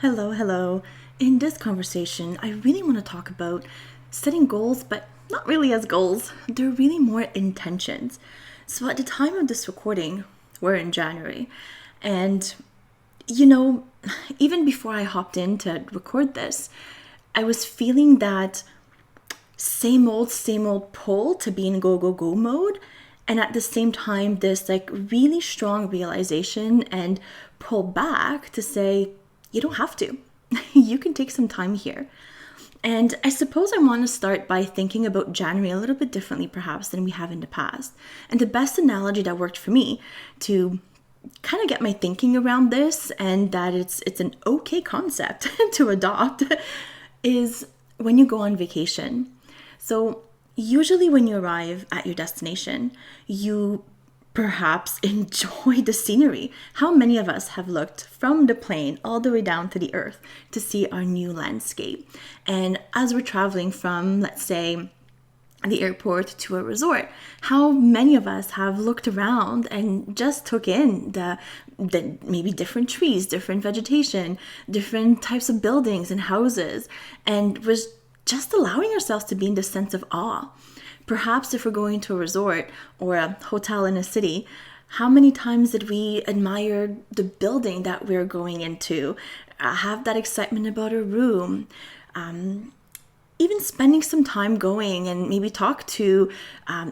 Hello, hello. In this conversation, I really want to talk about setting goals, but not really as goals. They're really more intentions. So at the time of this recording, we're in January. And, you know, even before I hopped in to record this, I was feeling that same old pull to be in go, go, go mode. And at the same time, this like really strong realization and pull back to say, you don't have to. You can take some time here. And I suppose I want to start by thinking about January a little bit differently, perhaps, than we have in the past. And the best analogy that worked for me to kind of get my thinking around this and that it's an okay concept to adopt is when you go on vacation. So usually when you arrive at your destination, you perhaps enjoy the scenery. How many of us have looked from the plane all the way down to the earth to see our new landscape? And as we're traveling from, let's say, the airport to a resort, how many of us have looked around and just took in the maybe different trees, different vegetation, different types of buildings and houses, and was just allowing ourselves to be in this sense of awe. Perhaps if we're going to a resort or a hotel in a city, how many times did we admire the building that we're going into, have that excitement about a room, even spending some time going and maybe talk to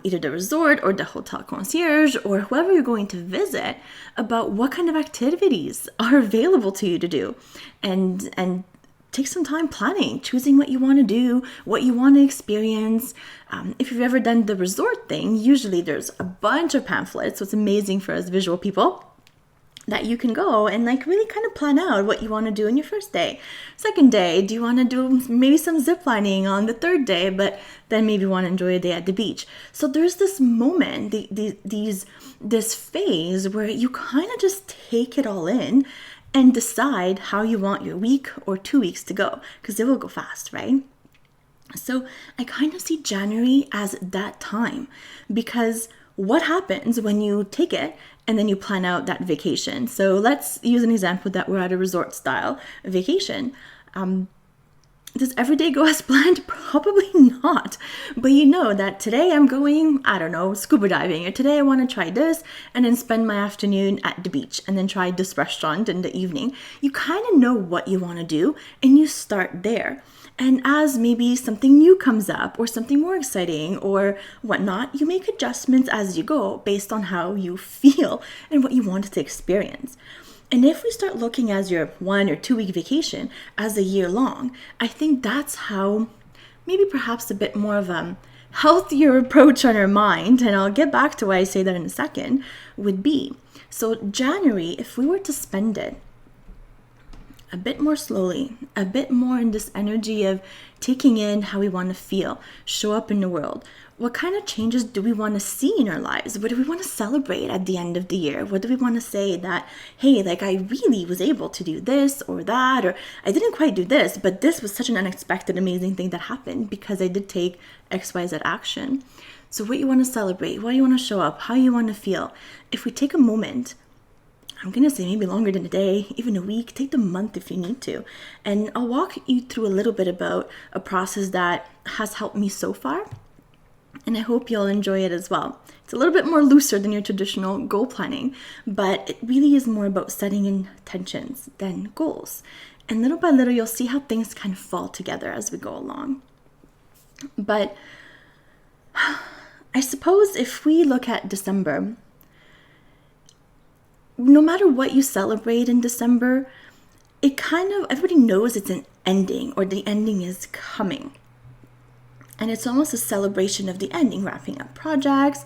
either the resort or the hotel concierge or whoever you're going to visit about what kind of activities are available to you to do, and take some time planning, choosing what you want to do, what you want to experience. If you've ever done the resort thing, usually there's a bunch of pamphlets, so it's amazing for us visual people, that you can go and like really kind of plan out what you want to do in your first day. Second day, do you want to do maybe some zip lining on the third day, but then maybe want to enjoy a day at the beach. So there's this moment, this phase where you kind of just take it all in and decide how you want your week or 2 weeks to go, because it will go fast, right? So I kind of see January as that time, because what happens when you take it and then you plan out that vacation? So let's use an example that we're at a resort style vacation. Does every day go as planned? Probably not. But you know that today I'm going, I don't know, scuba diving, or today I want to try this and then spend my afternoon at the beach and then try this restaurant in the evening. You kind of know what you want to do and you start there. And as maybe something new comes up or something more exciting or whatnot, you make adjustments as you go based on how you feel and what you want to experience. And if we start looking as your 1 or 2 week vacation as a year long, I think that's how maybe perhaps a bit more of a healthier approach on our mind, and I'll get back to why I say that in a second, would be. So January, if we were to spend it a bit more slowly, a bit more in this energy of taking in how we want to feel, show up in the world. What kind of changes do we want to see in our lives? What do we want to celebrate at the end of the year? What do we want to say that, hey, like I really was able to do this or that, or I didn't quite do this, but this was such an unexpected, amazing thing that happened because I did take XYZ action. So what you want to celebrate, what you want to show up, how you want to feel. If we take a moment, I'm going to say maybe longer than a day, even a week, take the month if you need to. And I'll walk you through a little bit about a process that has helped me so far. And I hope you'll enjoy it as well. It's a little bit more looser than your traditional goal planning, but it really is more about setting intentions than goals. And little by little, you'll see how things kind of fall together as we go along. But I suppose if we look at December, no matter what you celebrate in December, it kind of, everybody knows it's an ending or the ending is coming. And it's almost a celebration of the ending, wrapping up projects,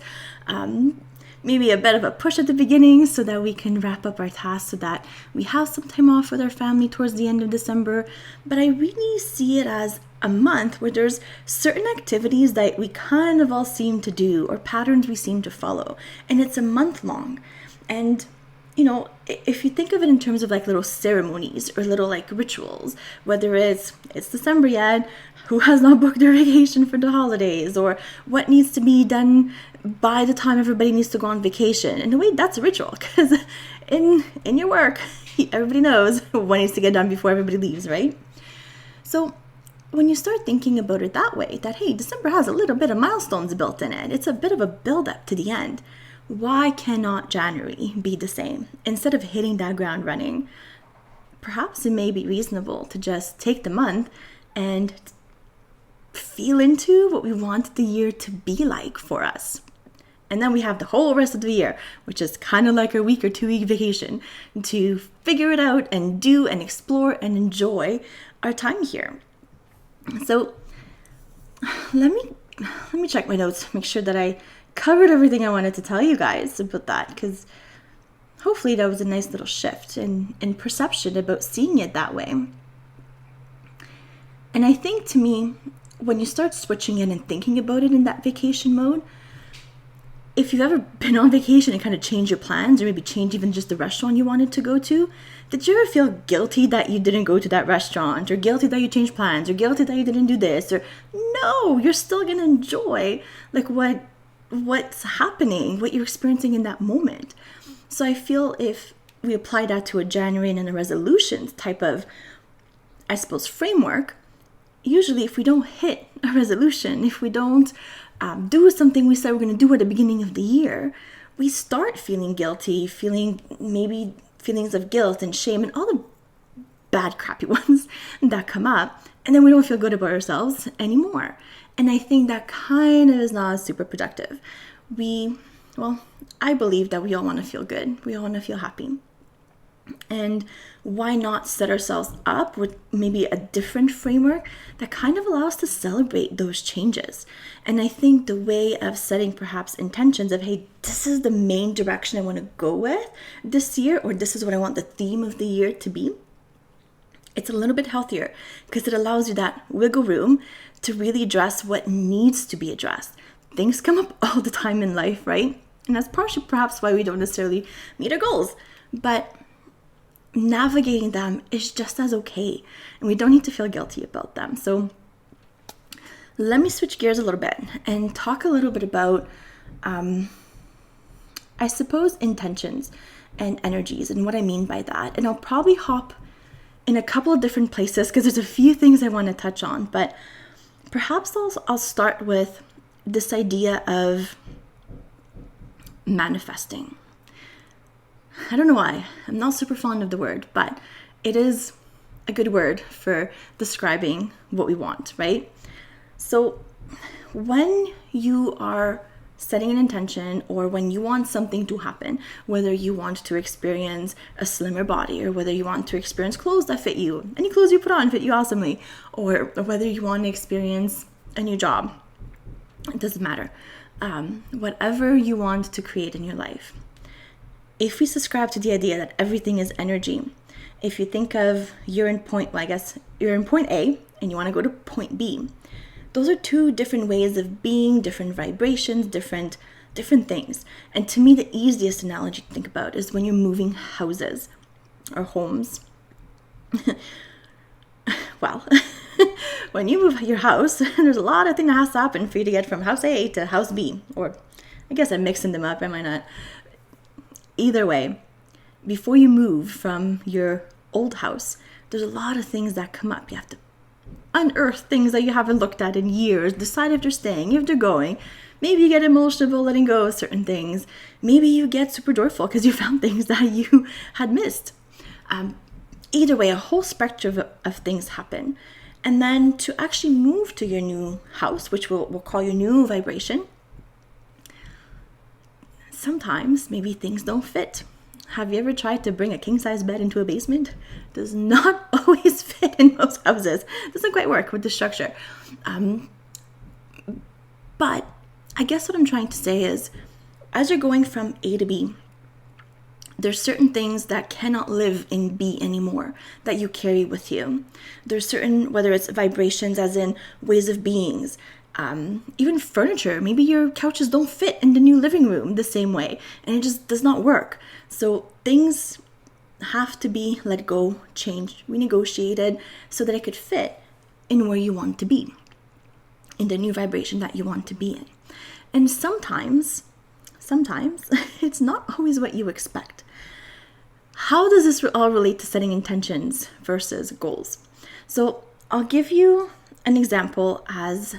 maybe a bit of a push at the beginning so that we can wrap up our tasks so that we have some time off with our family towards the end of December. But I really see it as a month where there's certain activities that we kind of all seem to do or patterns we seem to follow. And it's a month long. And you know, if you think of it in terms of like little ceremonies or little like rituals, whether it's December yet, who has not booked their vacation for the holidays, or what needs to be done by the time everybody needs to go on vacation. In a way, that's a ritual, because in your work, Everybody knows what needs to get done before everybody leaves, right? So when you start thinking about it that way, that, hey, December has a little bit of milestones built in it. It's a bit of a build up to the end. Why cannot January be the same? Instead of hitting that ground running, perhaps it may be reasonable to just take the month and feel into what we want the year to be like for us. And then we have the whole rest of the year, which is kind of like a week or 2 week vacation, to figure it out and do and explore and enjoy our time here. So let me check my notes, make sure that I covered everything I wanted to tell you guys about that, because hopefully that was a nice little shift in perception about seeing it that way. And I think, to me, when you start switching in and thinking about it in that vacation mode, if you've ever been on vacation and kind of changed your plans, or maybe change even just the restaurant you wanted to go to, did you ever feel guilty that you didn't go to that restaurant, or guilty that you changed plans, or guilty that you didn't do this? Or no, you're still going to enjoy like what's happening, what you're experiencing in that moment. So I feel if we apply that to a January and a resolutions type of, I suppose, framework, usually if we don't hit a resolution, if we don't do something we said we're going to do at the beginning of the year, we start feeling guilty, feeling maybe feelings of guilt and shame and all the bad, crappy ones that come up. And then we don't feel good about ourselves anymore. And I think that kind of is not super productive. I believe that we all want to feel good. We all want to feel happy. And why not set ourselves up with maybe a different framework that kind of allows us to celebrate those changes? And I think the way of setting perhaps intentions of, hey, this is the main direction I want to go with this year, or this is what I want the theme of the year to be, it's a little bit healthier because it allows you that wiggle room to really address what needs to be addressed. Things come up all the time in life, right? And that's partially perhaps why we don't necessarily meet our goals. But navigating them is just as okay, and we don't need to feel guilty about them. So let me switch gears a little bit and talk a little bit about, I suppose, intentions and energies and what I mean by that. And I'll probably hop in a couple of different places because there's a few things I want to touch on, but perhaps I'll start with this idea of manifesting. I don't know why. I'm not super fond of the word, but it is a good word for describing what we want, right? So when you are setting an intention, or when you want something to happen, whether you want to experience a slimmer body, or whether you want to experience clothes that fit you, any clothes you put on fit you awesomely, or whether you want to experience a new job, it doesn't matter. Whatever you want to create in your life. If we subscribe to the idea that everything is energy, if you think of you're in point A and you want to go to point B, those are two different ways of being, different vibrations, different things. And to me, the easiest analogy to think about is when you're moving houses or homes. Well, when you move your house, there's a lot of things that has to happen for you to get from house A to house B. Or I guess I'm mixing them up, am I not? Either way, before you move from your old house, there's a lot of things that come up. You have to unearth things that you haven't looked at in years, decide if they're staying, if they're going. Maybe you get emotional letting go of certain things. Maybe you get super joyful because you found things that you had missed. Either way, a whole spectrum of things happen. And then to actually move to your new house, which we'll call your new vibration, sometimes maybe things don't fit. Have you ever tried to bring a king-size bed into a basement? It does not always fit in most houses. It doesn't quite work with the structure. But I guess what I'm trying to say is, as you're going from A to B, there's certain things that cannot live in B anymore that you carry with you. There's certain, whether it's vibrations as in ways of beings, even furniture. Maybe your couches don't fit in the new living room the same way, and it just does not work. So things have to be let go, changed, renegotiated so that it could fit in where you want to be, in the new vibration that you want to be in. And sometimes it's not always what you expect. How does this all relate to setting intentions versus goals? So I'll give you an example as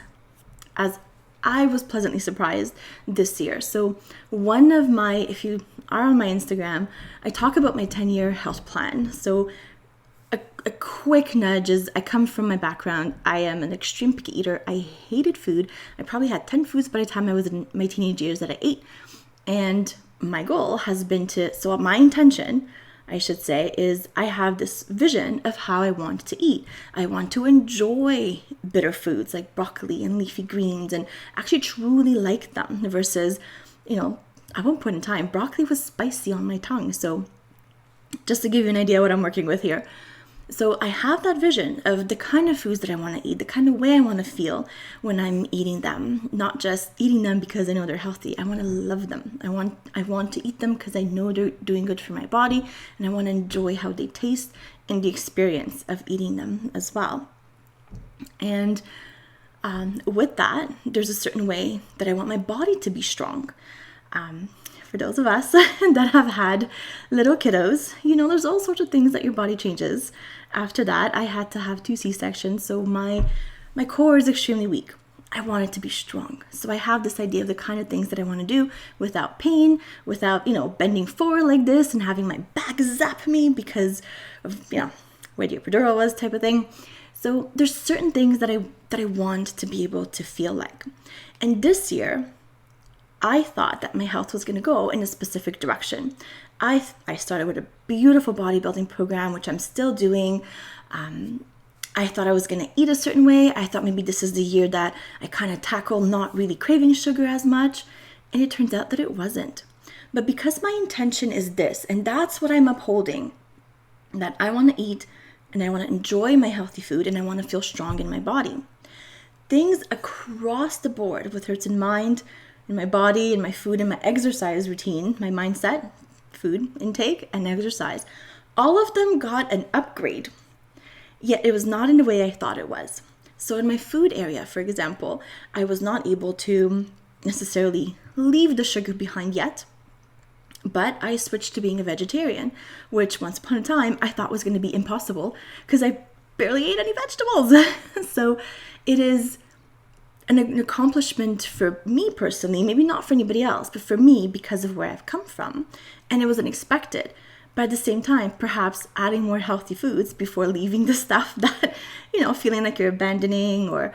I was pleasantly surprised this year. So one of my, if you are on my Instagram, I talk about my 10-year health plan. So a quick nudge is I come from my background. I am an extreme picky eater. I hated food. I probably had 10 foods by the time I was in my teenage years that I ate. And my goal has been so my intention, I should say, is I have this vision of how I want to eat. I want to enjoy bitter foods like broccoli and leafy greens and actually truly like them versus, at one point in time, broccoli was spicy on my tongue. So just to give you an idea what I'm working with here. So I have that vision of the kind of foods that I want to eat, the kind of way I want to feel when I'm eating them, not just eating them because I know they're healthy. I want to love them. I want to eat them because I know they're doing good for my body, and I want to enjoy how they taste and the experience of eating them as well. And with that, there's a certain way that I want my body to be strong. For those of us that have had little kiddos, there's all sorts of things that your body changes. After that, I had to have 2 C-sections, so my core is extremely weak. I want it to be strong. So I have this idea of the kind of things that I want to do without pain, without, bending forward like this and having my back zap me because of, where the epidural was type of thing. So there's certain things that I want to be able to feel like. And this year, I thought that my health was going to go in a specific direction. I started with a beautiful bodybuilding program, which I'm still doing. I thought I was going to eat a certain way. I thought maybe this is the year that I kind of tackle not really craving sugar as much. And it turns out that it wasn't. But because my intention is this, and that's what I'm upholding, that I want to eat and I want to enjoy my healthy food and I want to feel strong in my body. Things across the board, whether it's in mind, in my body, in my food, in my exercise routine, my mindset, food intake, and exercise, all of them got an upgrade. Yet it was not in the way I thought it was. So in my food area, for example, I was not able to necessarily leave the sugar behind yet, but I switched to being a vegetarian, which once upon a time I thought was going to be impossible because I barely ate any vegetables. So it is an accomplishment for me personally, maybe not for anybody else, but for me because of where I've come from. And it was unexpected. But at the same time, perhaps adding more healthy foods before leaving the stuff that, feeling like you're abandoning or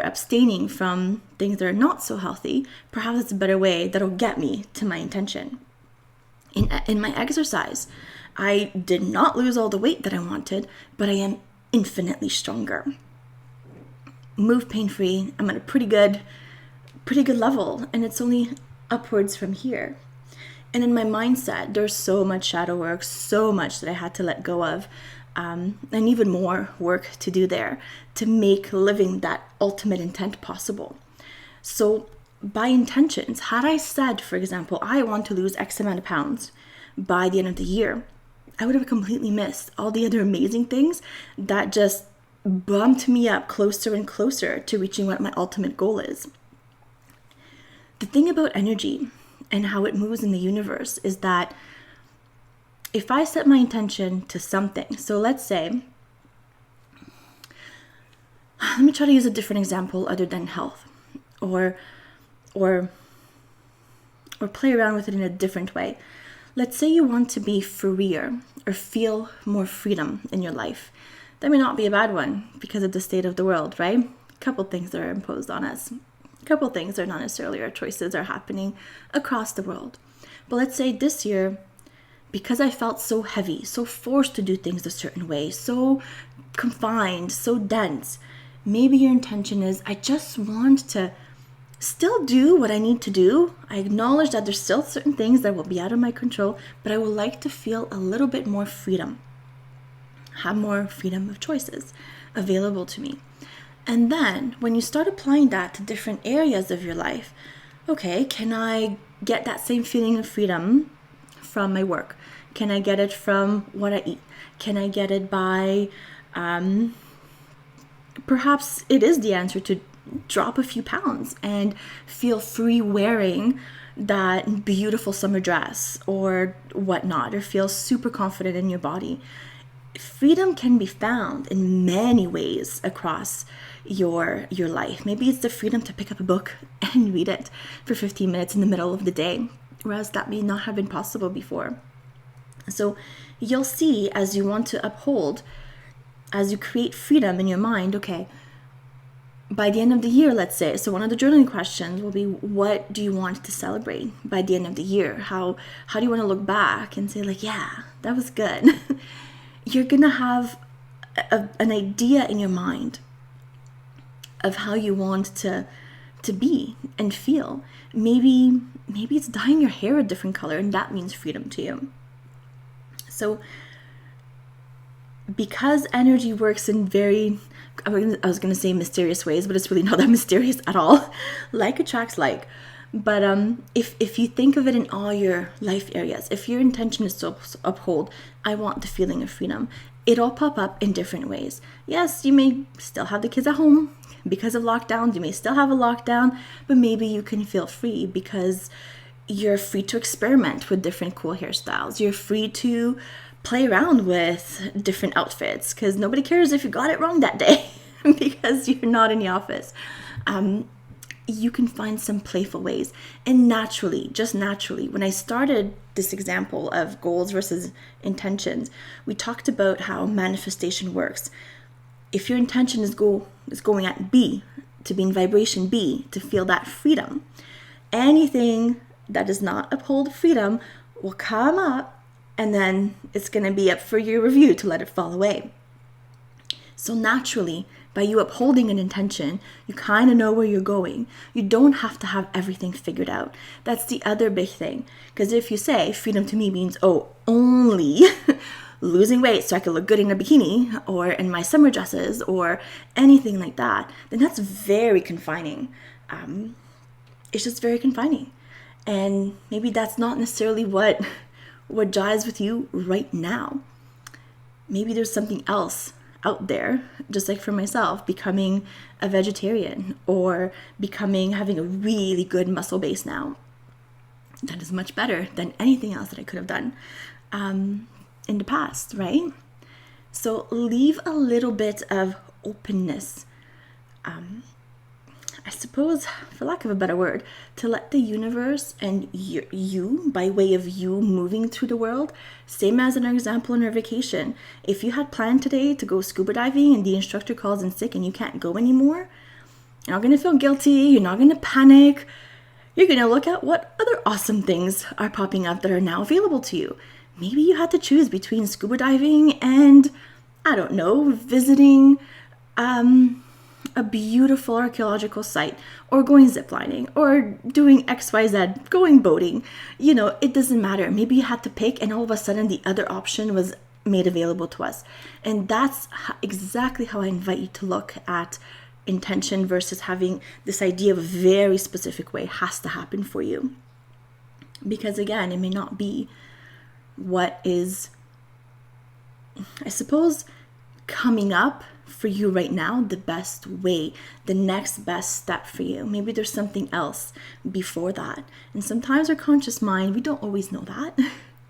abstaining from things that are not so healthy, perhaps it's a better way that'll get me to my intention. In my exercise, I did not lose all the weight that I wanted, but I am infinitely stronger. Move pain-free. I'm at a pretty good level, and it's only upwards from here. And in my mindset, there's so much shadow work, so much that I had to let go of, and even more work to do there to make living that ultimate intent possible. So by intentions, had I said, for example, I want to lose X amount of pounds by the end of the year, I would have completely missed all the other amazing things that just bumped me up closer and closer to reaching what my ultimate goal is. The thing about energy and how it moves in the universe is that if I set my intention to something, so let's say, let me try to use a different example other than health, or play around with it in a different way. Let's say you want to be freer or feel more freedom in your life. That may not be a bad one because of the state of the world, right? A couple things that are imposed on us. A couple things that are not necessarily our choices are happening across the world. But let's say this year, because I felt so heavy, so forced to do things a certain way, so confined, so dense, maybe your intention is, I just want to still do what I need to do. I acknowledge that there's still certain things that will be out of my control, but I would like to feel a little bit more freedom. Have more freedom of choices available to me. And then when you start applying that to different areas of your life, okay, can I get that same feeling of freedom from my work? Can I get it from what I eat? Can I get it by, perhaps it is the answer to drop a few pounds and feel free wearing that beautiful summer dress or whatnot, or feel super confident in your body. Freedom can be found in many ways across your life. Maybe it's the freedom to pick up a book and read it for 15 minutes in the middle of the day, whereas that may not have been possible before. So you'll see, as you want to uphold, as you create freedom in your mind, okay, by the end of the year, let's say, so one of the journaling questions will be, what do you want to celebrate by the end of the year? How do you want to look back and say, like, yeah, that was good? You're going to have an idea in your mind of how you want to be and feel. Maybe it's dyeing your hair a different color, and that means freedom to you. So because energy works in very, I was going to say mysterious ways, but it's really not that mysterious at all. Like attracts like. But if you think of it in all your life areas, if your intention is to uphold, I want the feeling of freedom, it'll pop up in different ways. Yes, you may still have the kids at home because of lockdowns. You may still have a lockdown, but maybe you can feel free because you're free to experiment with different cool hairstyles. You're free to play around with different outfits because nobody cares if you got it wrong that day because you're not in the office. You can find some playful ways. And just naturally, when I started this example of goals versus intentions, we talked about how manifestation works. If your intention is going at B, to be in vibration B, to feel that freedom, anything that does not uphold freedom will come up, and then it's going to be up for your review to let it fall away. So naturally, by you upholding an intention, you kind of know where you're going. You don't have to have everything figured out. That's the other big thing. Because if you say freedom to me means, only losing weight so I can look good in a bikini or in my summer dresses or anything like that, then that's very confining. It's just very confining. And maybe that's not necessarily what jives with you right now. Maybe there's something else out there, just like for myself, becoming a vegetarian or having a really good muscle base now. That is much better than anything else that I could have done in the past, right? So leave a little bit of openness, I suppose, for lack of a better word, to let the universe and you, by way of you moving through the world, same as an example in our vacation. If you had planned today to go scuba diving and the instructor calls in sick and you can't go anymore, you're not going to feel guilty, you're not going to panic. You're going to look at what other awesome things are popping up that are now available to you. Maybe you had to choose between scuba diving and, I don't know, visiting a beautiful archaeological site, or going ziplining, or doing XYZ, going boating. It doesn't matter. Maybe you had to pick, and all of a sudden the other option was made available to us. And that's exactly how I invite you to look at intention versus having this idea of a very specific way has to happen for you. Because again, it may not be what is, I suppose, coming up for you right now, the best way, the next best step for you. Maybe there's something else before that. And sometimes our conscious mind, we don't always know that,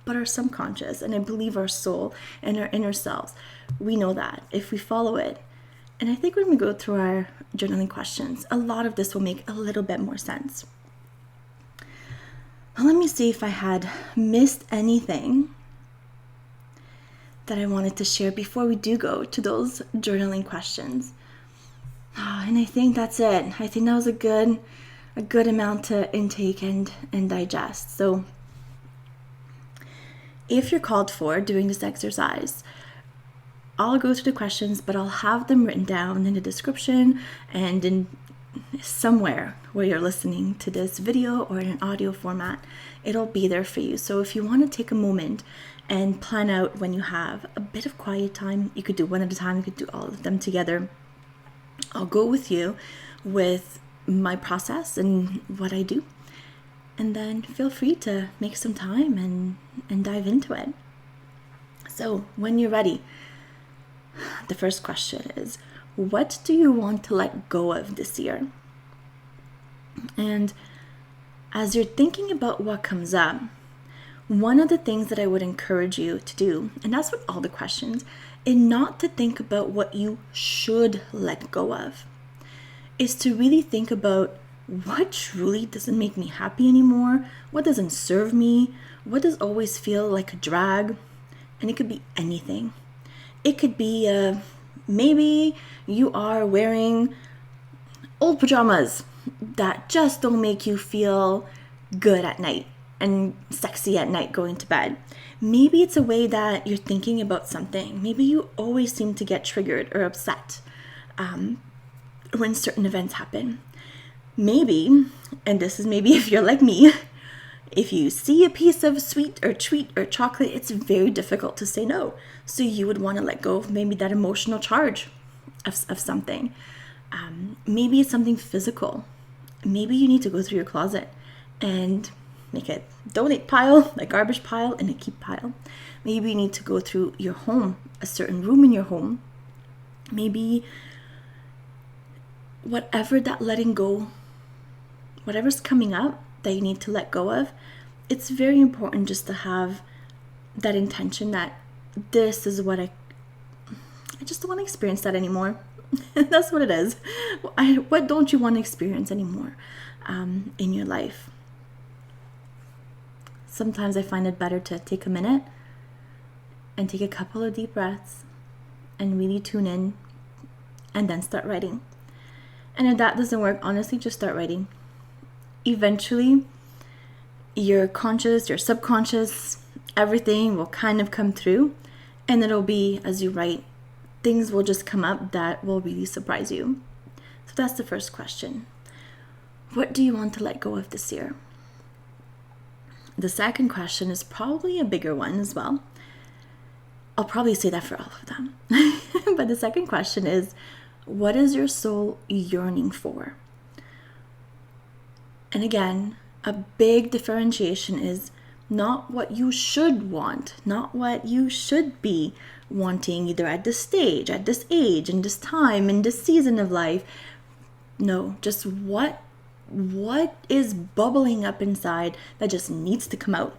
but our subconscious, and I believe our soul and our inner selves, we know that if we follow it. And I think when we go through our journaling questions, a lot of this will make a little bit more sense. Well, let me see if I had missed anything that I wanted to share before we do go to those journaling questions. And I think that's it. I think that was a good amount to intake and digest. So if you're called for doing this exercise, I'll go through the questions, but I'll have them written down in the description and in somewhere where you're listening to this video or in an audio format. It'll be there for you. So if you want to take a moment and plan out when you have a bit of quiet time, you could do one at a time, you could do all of them together. I'll go with you with my process and what I do. And then feel free to make some time and dive into it. So when you're ready, the first question is, what do you want to let go of this year? And As you're thinking about what comes up, one of the things that I would encourage you to do, and that's with all the questions, is not to think about what you should let go of. Is to really think about what truly doesn't make me happy anymore, what doesn't serve me, what does always feel like a drag, and it could be anything. It could be maybe you are wearing old pajamas that just don't make you feel good at night and sexy at night going to bed. Maybe it's a way that you're thinking about something. Maybe you always seem to get triggered or upset when certain events happen. Maybe, and this is maybe if you're like me, if you see a piece of sweet or treat or chocolate, it's very difficult to say no. So you would want to let go of maybe that emotional charge of something. Maybe it's something physical. Maybe you need to go through your closet and make a donate pile, a garbage pile, and a keep pile. Maybe you need to go through your home, a certain room in your home. Maybe whatever that letting go, whatever's coming up that you need to let go of, it's very important just to have that intention that this is what I just don't want to experience that anymore. That's what it is. What don't you want to experience anymore in your life? Sometimes I find it better to take a minute and take a couple of deep breaths and really tune in and then start writing. And if that doesn't work, honestly, just start writing. Eventually, your conscious, your subconscious, everything will kind of come through, and it'll be, as you write, things will just come up that will really surprise you. So that's the first question. What do you want to let go of this year? The second question is probably a bigger one as well. I'll probably say that for all of them. But the second question is, what is your soul yearning for? And again, a big differentiation is not what you should want, not what you should be wanting either at this stage, at this age, in this time, in this season of life. No, just what is bubbling up inside that just needs to come out.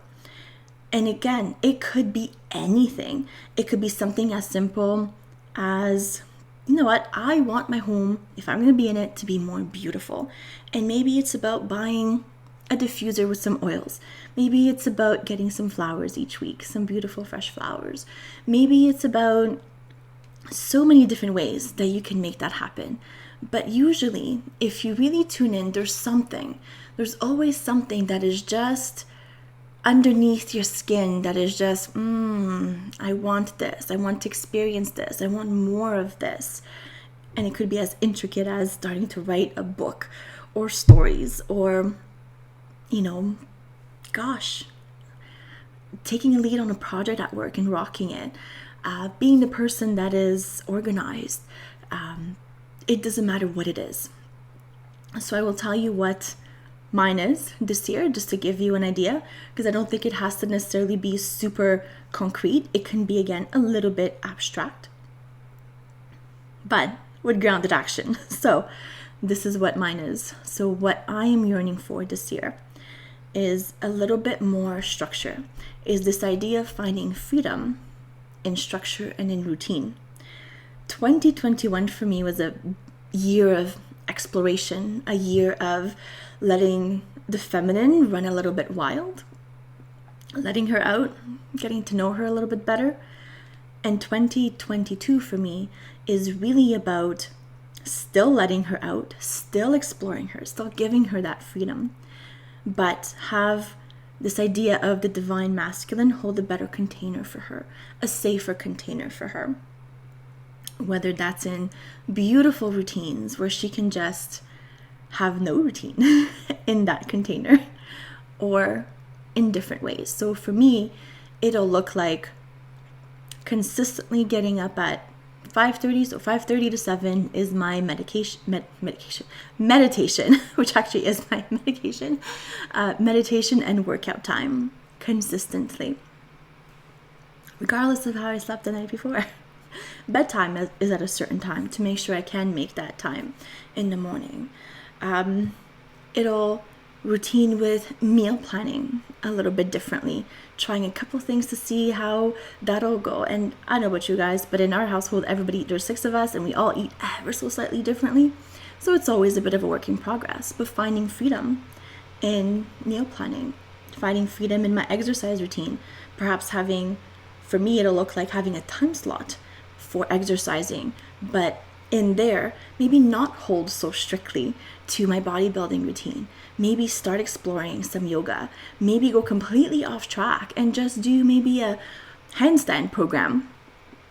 And again, it could be anything. It could be something as simple as, you know what, I want my home, if I'm going to be in it, to be more beautiful. And maybe it's about buying a diffuser with some oils. Maybe it's about getting some flowers each week, some beautiful fresh flowers. Maybe it's about so many different ways that you can make that happen. But usually, if you really tune in, there's always something that is just underneath your skin that is just, I want this. I want to experience this. I want more of this. And it could be as intricate as starting to write a book or stories or, taking a lead on a project at work and rocking it. Being the person that is organized. It doesn't matter what it is. So I will tell you what mine is this year, just to give you an idea, because I don't think it has to necessarily be super concrete. It can be, again, a little bit abstract, but with grounded action. So this is what mine is. So what I am yearning for this year is a little bit more structure, is this idea of finding freedom in structure and in routine. 2021 for me was a year of exploration, a year of letting the feminine run a little bit wild, letting her out, getting to know her a little bit better. And 2022 for me is really about still letting her out, still exploring her, still giving her that freedom, but have this idea of the divine masculine hold a better container for her, a safer container for her. Whether that's in beautiful routines where she can just have no routine in that container, or in different ways. So for me, it'll look like consistently getting up at 5:30. So 5:30 to 7 is my meditation, which actually is my medication, meditation and workout time consistently, regardless of how I slept the night before. Bedtime is at a certain time to make sure I can make that time in the morning. It'll routine with meal planning a little bit differently, trying a couple things to see how that'll go. And I know about you guys, but in our household, there's 6 of us and we all eat ever so slightly differently. So it's always a bit of a work in progress, but finding freedom in meal planning, finding freedom in my exercise routine, perhaps for me, it'll look like having a time slot for exercising, but in there, maybe not hold so strictly to my bodybuilding routine. Maybe start exploring some yoga. Maybe go completely off track and just do maybe a handstand program.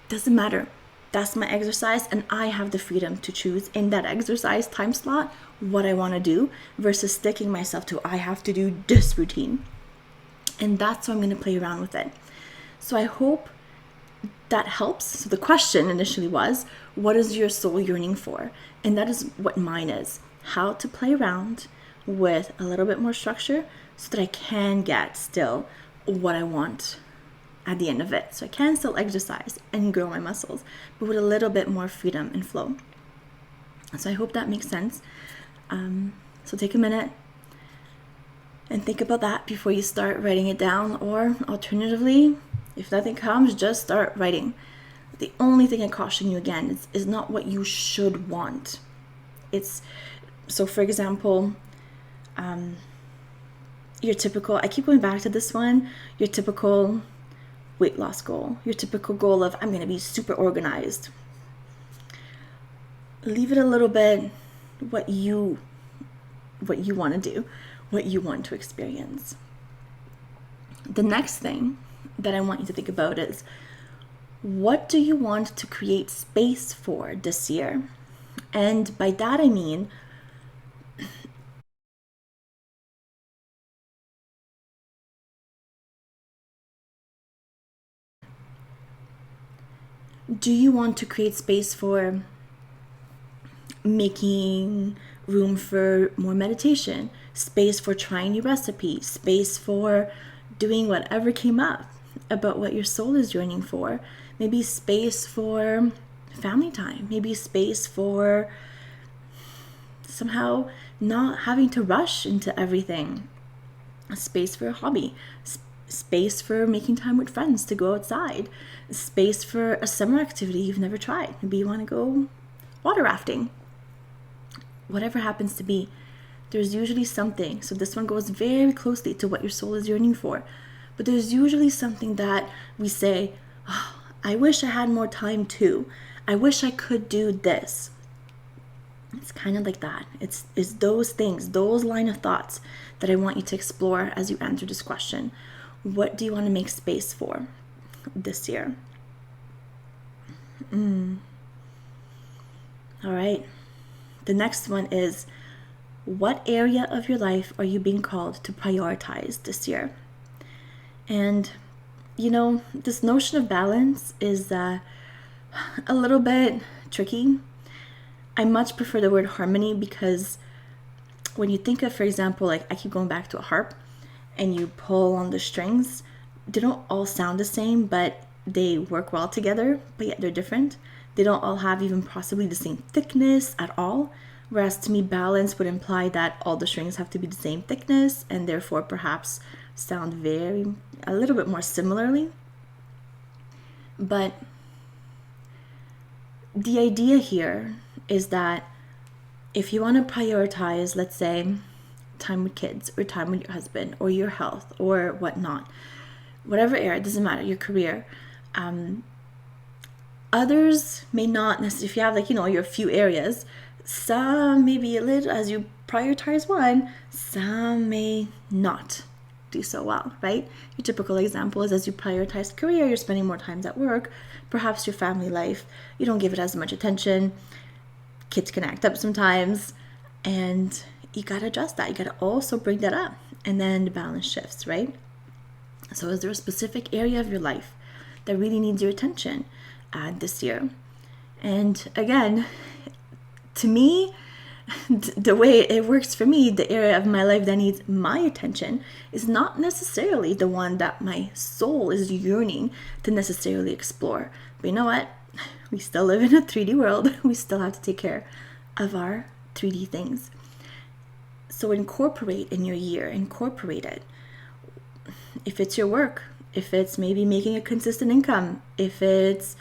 Doesn't matter. That's my exercise, and I have the freedom to choose in that exercise time slot what I want to do versus sticking myself to I have to do this routine. And that's how I'm going to play around with it. So I hope that helps. So the question initially was, what is your soul yearning for? And that is what mine is. How to play around with a little bit more structure so that I can get still what I want at the end of it. So I can still exercise and grow my muscles, but with a little bit more freedom and flow. So I hope that makes sense. So take a minute and think about that before you start writing it down, or alternatively, if nothing comes, just start writing. The only thing I caution you again is not what you should want. So for example, your typical, I keep going back to this one, your typical weight loss goal, your typical goal of I'm going to be super organized. Leave it a little bit what you want to do, what you want to experience. The next thing that I want you to think about is, what do you want to create space for this year? And by that I mean, do you want to create space for making room for more meditation, space for trying new recipes, space for doing whatever came up about what your soul is yearning for, maybe space for family time, maybe space for somehow not having to rush into everything, a space for a hobby, space for making time with friends to go outside, space for a summer activity you've never tried. Maybe you want to go water rafting. Whatever happens to be, there's usually something. So this one goes very closely to what your soul is yearning for. But there's usually something that we say, oh, I wish I had more time too. I wish I could do this. It's kind of like that. It's those things, those line of thoughts that I want you to explore as you answer this question. What do you want to make space for this year? All right. The next one is, what area of your life are you being called to prioritize this year? And, this notion of balance is a little bit tricky. I much prefer the word harmony, because when you think of, for example, like I keep going back to a harp and you pull on the strings, they don't all sound the same, but they work well together, but yet they're different. They don't all have even possibly the same thickness at all. Whereas to me, balance would imply that all the strings have to be the same thickness and therefore perhaps sound a little bit more similarly. But the idea here is that if you want to prioritize, let's say, time with kids or time with your husband or your health or whatnot, whatever area, it doesn't matter, your career, others may not necessarily, if you have your few areas, some may be a little, as you prioritize one, some may not do so well, right? Your typical example is, as you prioritize career, you're spending more time at work, perhaps your family life, you don't give it as much attention, kids can act up sometimes, and you gotta adjust that. You gotta also bring that up, and then the balance shifts, right? So is there a specific area of your life that really needs your attention this year? And again, to me, the way it works for me, the area of my life that needs my attention is not necessarily the one that my soul is yearning to necessarily explore. But you know what? We still live in a 3D world. We still have to take care of our 3D things. So incorporate in your year, incorporate it. If it's your work, if it's maybe making a consistent income, if it's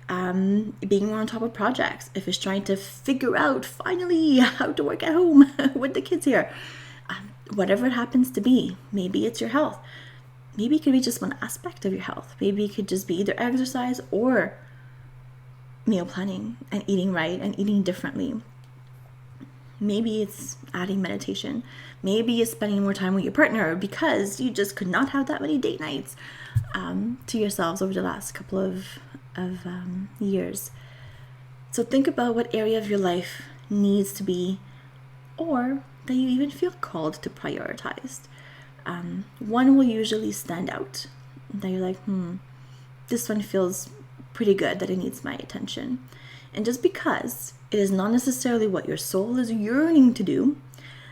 being more on top of projects, if it's trying to figure out finally how to work at home with the kids here, whatever it happens to be. Maybe it's your health. Maybe it could be just one aspect of your health. Maybe it could just be either exercise or meal planning and eating right and eating differently. Maybe it's adding meditation. Maybe it's spending more time with your partner because you just could not have that many date nights to yourselves over the last couple of years. So think about what area of your life needs to be, or that you even feel called to prioritize. One will usually stand out that you're like, this one feels pretty good, that it needs my attention. And just because it is not necessarily what your soul is yearning to do,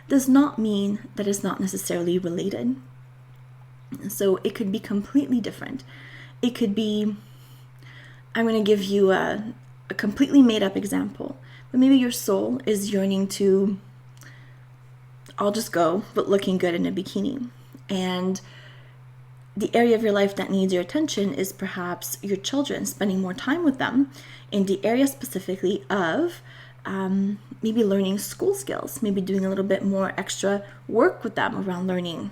does not mean that it's not necessarily related. So it could be completely different. It could be, I'm going to give you a completely made up example, but maybe your soul is yearning to, I'll just go, but looking good in a bikini. And the area of your life that needs your attention is perhaps your children, spending more time with them in the area specifically of maybe learning school skills, maybe doing a little bit more extra work with them around learning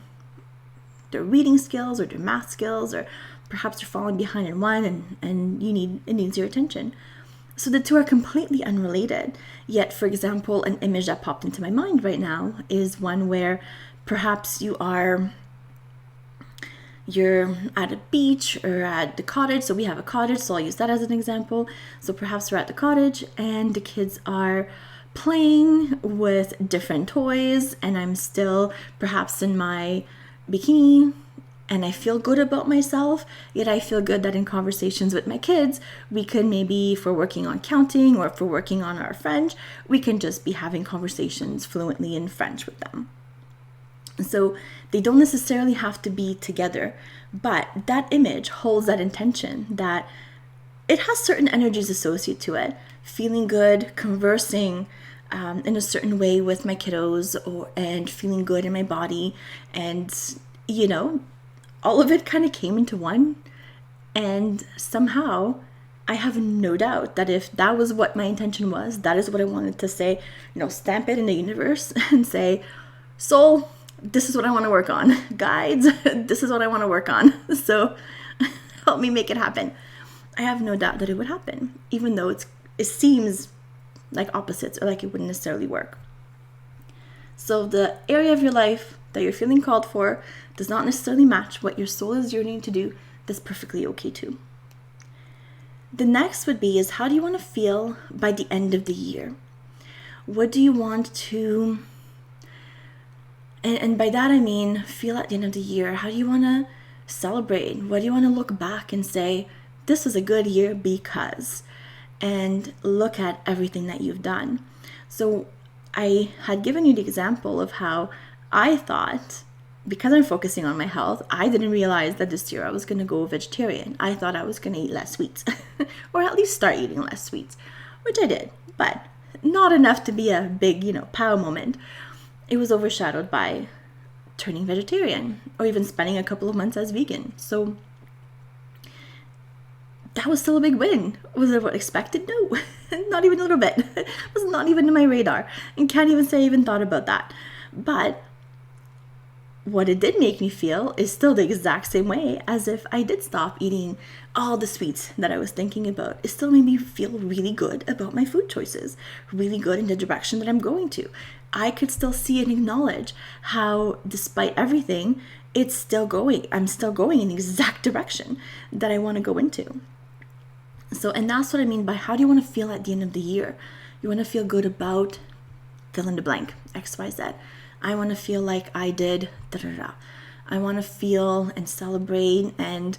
their reading skills or their math skills, or perhaps you're falling behind in one and it needs your attention. So the two are completely unrelated. Yet, for example, an image that popped into my mind right now is one where perhaps you're at a beach or at the cottage. So we have a cottage, so I'll use that as an example. So perhaps we're at the cottage and the kids are playing with different toys, and I'm still perhaps in my bikini, and I feel good about myself, yet I feel good that in conversations with my kids, we could maybe, if we're working on counting or if we're working on our French, we can just be having conversations fluently in French with them. So they don't necessarily have to be together, but that image holds that intention that it has certain energies associated to it. Feeling good, conversing in a certain way with my kiddos, and feeling good in my body, and all of it kind of came into one. And somehow I have no doubt that if that was what my intention was, that is what I wanted to say, stamp it in the universe and say, soul, this is what I want to work on. Guides, this is what I want to work on. So help me make it happen. I have no doubt that it would happen, even though it seems like opposites or like it wouldn't necessarily work. So the area of your life that you're feeling called for does not necessarily match what your soul is yearning to do. That's perfectly okay too. The next would be is, how do you want to feel by the end of the year? What do you want to, and by that I mean feel at the end of the year. How do you want to celebrate? What do you want to look back and say, this was a good year because, and look at everything that you've done. So I had given you the example of how I thought, because I'm focusing on my health, I didn't realize that this year I was going to go vegetarian. I thought I was going to eat less sweets, or at least start eating less sweets, which I did, but not enough to be a big, pow moment. It was overshadowed by turning vegetarian, or even spending a couple of months as vegan. So that was still a big win. Was it what expected? No, not even a little bit. It was not even in my radar, and can't even say I even thought about that. But what it did make me feel is still the exact same way as if I did stop eating all the sweets that I was thinking about. It still made me feel really good about my food choices, really good in the direction that I'm going to. I could still see and acknowledge how, despite everything, it's still going. I'm still going in the exact direction that I want to go into. So, and that's what I mean by, how do you want to feel at the end of the year? You want to feel good about fill in the blank, X, Y, Z. I want to feel like I did da-da-da. I want to feel and celebrate and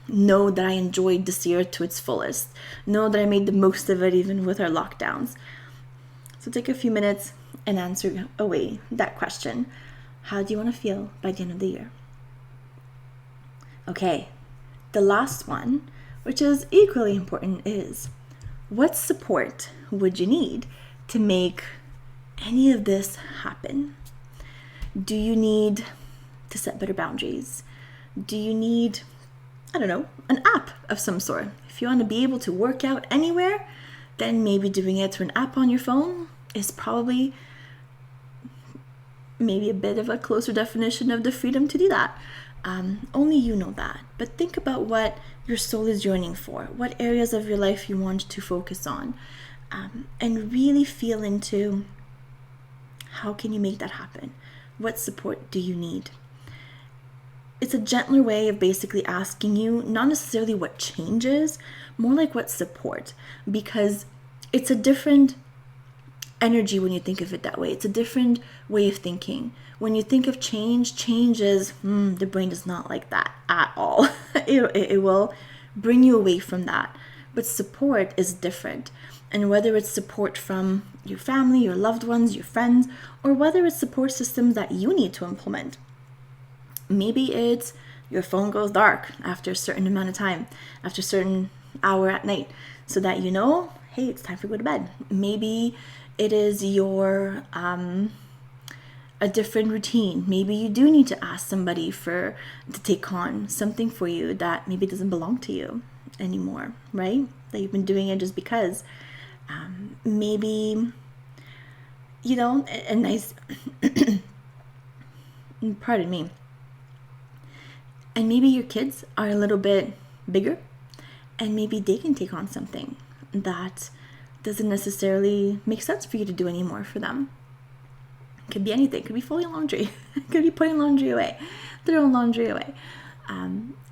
know that I enjoyed this year to its fullest. Know that I made the most of it even with our lockdowns. So take a few minutes and answer away that question. How do you want to feel by the end of the year? Okay, the last one, which is equally important, is what support would you need to make any of this happen? Do you need to set better boundaries? Do you need, I don't know, an app of some sort? If you want to be able to work out anywhere, then maybe doing it through an app on your phone is probably maybe a bit of a closer definition of the freedom to do that. Only you know that. But think about what your soul is yearning for, what areas of your life you want to focus on, and really feel into how can you make that happen? What support do you need? It's a gentler way of basically asking you, not necessarily what changes, more like what support, because it's a different energy when you think of it that way. It's a different way of thinking. When you think of change, change is, the brain does not like that at all. It will bring you away from that. But support is different. And whether it's support from your family, your loved ones, your friends, or whether it's support systems that you need to implement. Maybe it's your phone goes dark after a certain amount of time, after a certain hour at night, so that you know, hey, it's time to go to bed. Maybe it is your a different routine. Maybe you do need to ask somebody to take on something for you that maybe doesn't belong to you anymore, right? That you've been doing it just because. Maybe, a nice, pardon me, and maybe your kids are a little bit bigger and maybe they can take on something that doesn't necessarily make sense for you to do anymore for them. It could be anything. It could be folding laundry. It could be putting laundry away, throwing laundry away.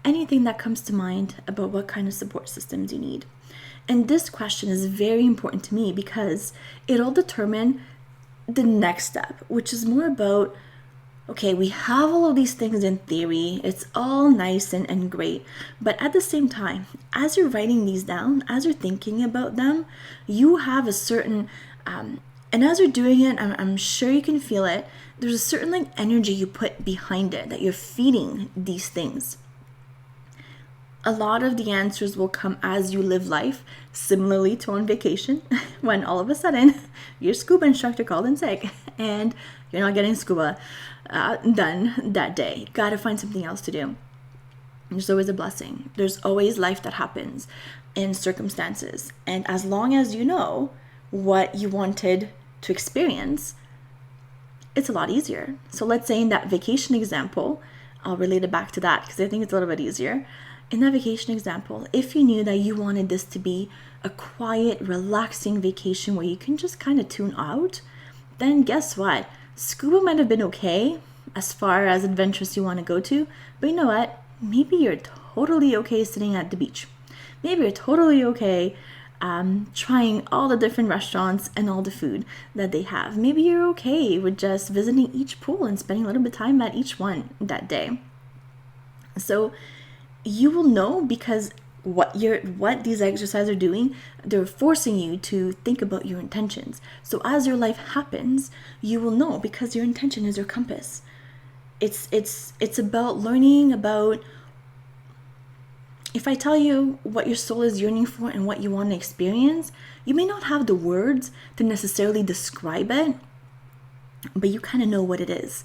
Anything that comes to mind about what kind of support systems you need. And this question is very important to me because it'll determine the next step, which is more about, okay, we have all of these things in theory. It's all nice and great. But at the same time, as you're writing these down, as you're thinking about them, you have a certain, and as you're doing it, I'm sure you can feel it. There's a certain energy you put behind it, that you're feeding these things. A lot of the answers will come as you live life, similarly to on vacation, when all of a sudden your scuba instructor called in sick and you're not getting scuba done that day. Got to find something else to do. There's always a blessing. There's always life that happens in circumstances. And as long as you know what you wanted to experience, it's a lot easier. So let's say in that vacation example, I'll relate it back to that because I think it's a little bit easier. In that vacation example, if you knew that you wanted this to be a quiet, relaxing vacation where you can just kind of tune out, then guess what? Scuba might have been okay as far as adventures you want to go to, but you know what? Maybe you're totally okay sitting at the beach. Maybe you're totally okay trying all the different restaurants and all the food that they have. Maybe you're okay with just visiting each pool and spending a little bit of time at each one that day. So you will know because what these exercises are doing, they're forcing you to think about your intentions. So as your life happens, you will know because your intention is your compass. It's about learning about, if I tell you what your soul is yearning for and what you want to experience, you may not have the words to necessarily describe it, but you kind of know what it is.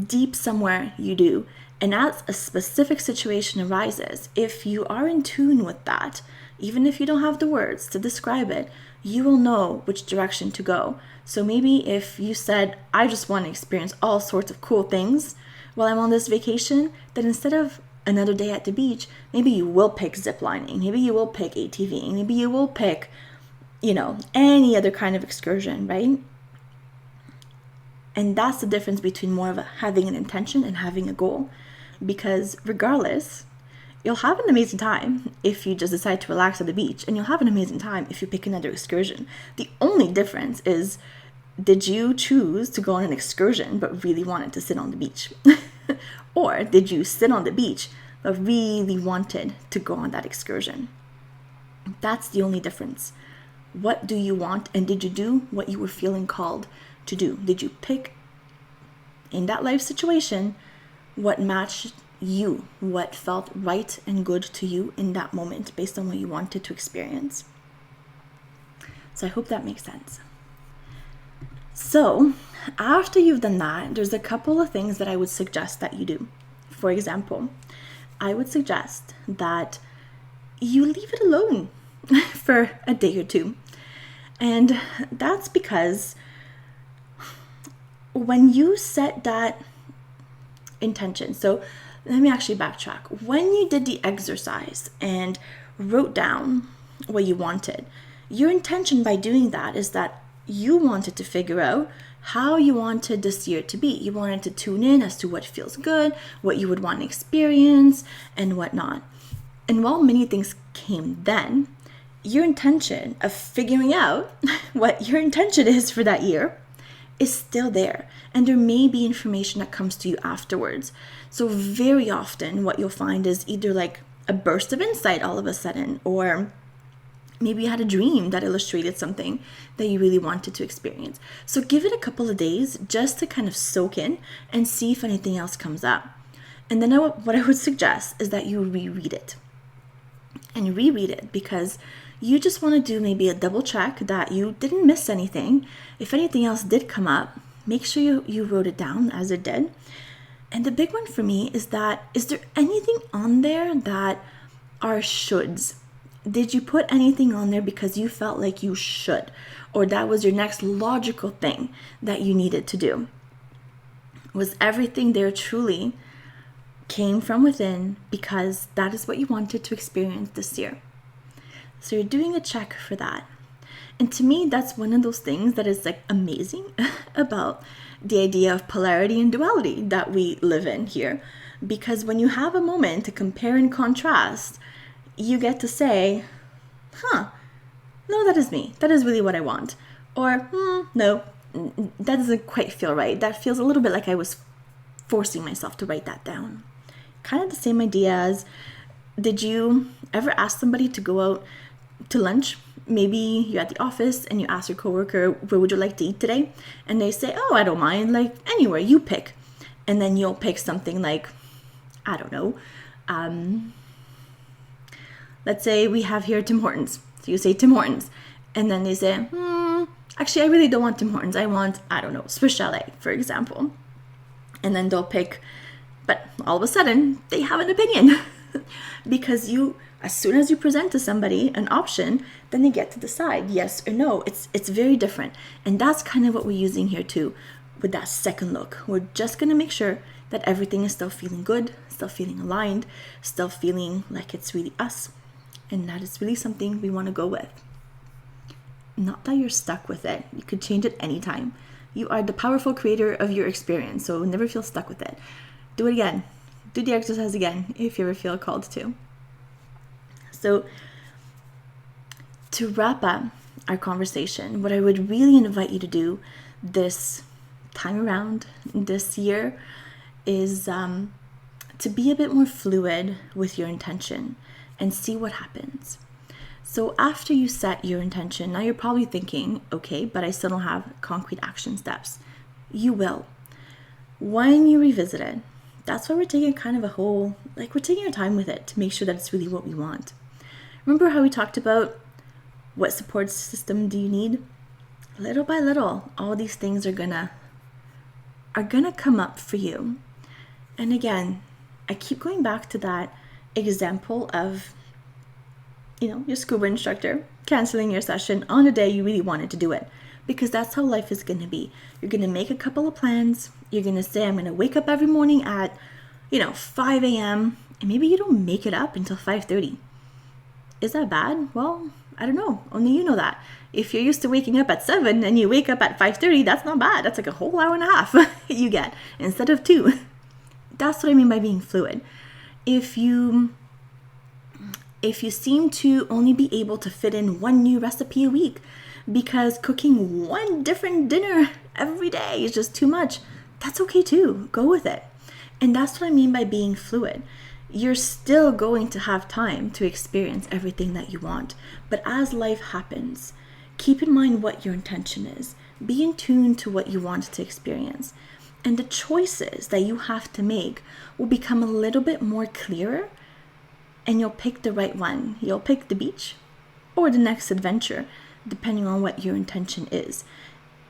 Deep somewhere you do. And as a specific situation arises, if you are in tune with that, even if you don't have the words to describe it, you will know which direction to go. So maybe if you said, I just want to experience all sorts of cool things while I'm on this vacation, then instead of another day at the beach, maybe you will pick ziplining, maybe you will pick ATVing, maybe you will pick, any other kind of excursion, right? And that's the difference between more of having an intention and having a goal. Because regardless, you'll have an amazing time if you just decide to relax at the beach, and you'll have an amazing time if you pick another excursion. The only difference is, did you choose to go on an excursion but really wanted to sit on the beach? Or did you sit on the beach but really wanted to go on that excursion? That's the only difference. What do you want, and did you do what you were feeling called to do? Did you pick in that life situation what matched you, what felt right and good to you in that moment based on what you wanted to experience? So I hope that makes sense. So after you've done that, there's a couple of things that I would suggest that you do. For example, I would suggest that you leave it alone for a day or two. And that's because when you set that intention, so let me actually backtrack. When you did the exercise and wrote down what you wanted, your intention by doing that is that you wanted to figure out how you wanted this year to be. You wanted to tune in as to what feels good, what you would want to experience, and whatnot. And while many things came then, your intention of figuring out what your intention is for that year is still there. And there may be information that comes to you afterwards. So very often what you'll find is either like a burst of insight all of a sudden, or maybe you had a dream that illustrated something that you really wanted to experience. So give it a couple of days just to kind of soak in and see if anything else comes up. And then what I would suggest is that you reread it. And reread it because you just want to do maybe a double check that you didn't miss anything. If anything else did come up, make sure you wrote it down as it did. And the big one for me is there anything on there that are shoulds? Did you put anything on there because you felt like you should, or that was your next logical thing that you needed to do? Was everything there truly came from within because that is what you wanted to experience this year? So you're doing a check for that. And to me, that's one of those things that is like amazing about the idea of polarity and duality that we live in here. Because when you have a moment to compare and contrast, you get to say, no, that is me. That is really what I want. Or, no, that doesn't quite feel right. That feels a little bit like I was forcing myself to write that down. Kind of the same idea as, did you ever ask somebody to go out to lunch? Maybe you're at the office and you ask your coworker, where would you like to eat today? And they say, oh, I don't mind, like anywhere, you pick. And then you'll pick something like, I don't know, let's say we have here Tim Hortons. So you say Tim Hortons. And then they say, actually, I really don't want Tim Hortons. I want, I don't know, Swiss Chalet, for example. And then they'll pick, but all of a sudden, they have an opinion. Because as soon as you present to somebody an option, then they get to decide yes or no. It's very different. And that's kind of what we're using here too with that second look. We're just going to make sure that everything is still feeling good, still feeling aligned, still feeling like it's really us. And that is really something we want to go with. Not that you're stuck with it. You could change it anytime. You are the powerful creator of your experience, so never feel stuck with it. Do it again. Do the exercise again if you ever feel called to. So to wrap up our conversation, what I would really invite you to do this time around, this year, is to be a bit more fluid with your intention and see what happens. So after you set your intention, now you're probably thinking, okay, but I still don't have concrete action steps. You will. When you revisit it, that's why we're taking kind of we're taking our time with it to make sure that it's really what we want. Remember how we talked about what support system do you need? Little by little, all these things are gonna come up for you. And again, I keep going back to that example of, your scuba instructor canceling your session on a day you really wanted to do it, because that's how life is going to be. You're going to make a couple of plans. You're going to say, I'm going to wake up every morning at, 5 a.m. and maybe you don't make it up until 5:30. Is that bad? Well, I don't know. Only you know that. If you're used to waking up at 7 and you wake up at 5:30, that's not bad. That's like a whole hour and a half you get instead of 2. That's what I mean by being fluid. If you seem to only be able to fit in one new recipe a week because cooking one different dinner every day is just too much, that's okay too. Go with it. And that's what I mean by being fluid. You're still going to have time to experience everything that you want. But as life happens, keep in mind what your intention is. Be in tune to what you want to experience. And the choices that you have to make will become a little bit more clearer, and you'll pick the right one. You'll pick the beach or the next adventure, depending on what your intention is.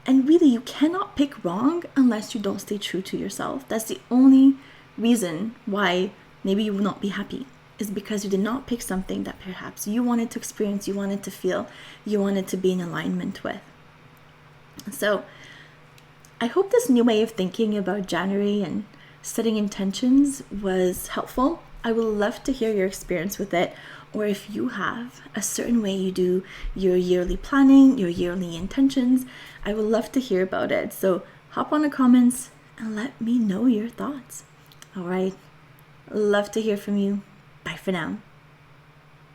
And really, you cannot pick wrong unless you don't stay true to yourself. That's the only reason why maybe you will not be happy, is because you did not pick something that perhaps you wanted to experience, you wanted to feel, you wanted to be in alignment with. So I hope this new way of thinking about January and setting intentions was helpful. I would love to hear your experience with it, or if you have a certain way you do your yearly planning, your yearly intentions. I would love to hear about it. So hop on the comments and let me know your thoughts. All right. Love to hear from you. Bye for now.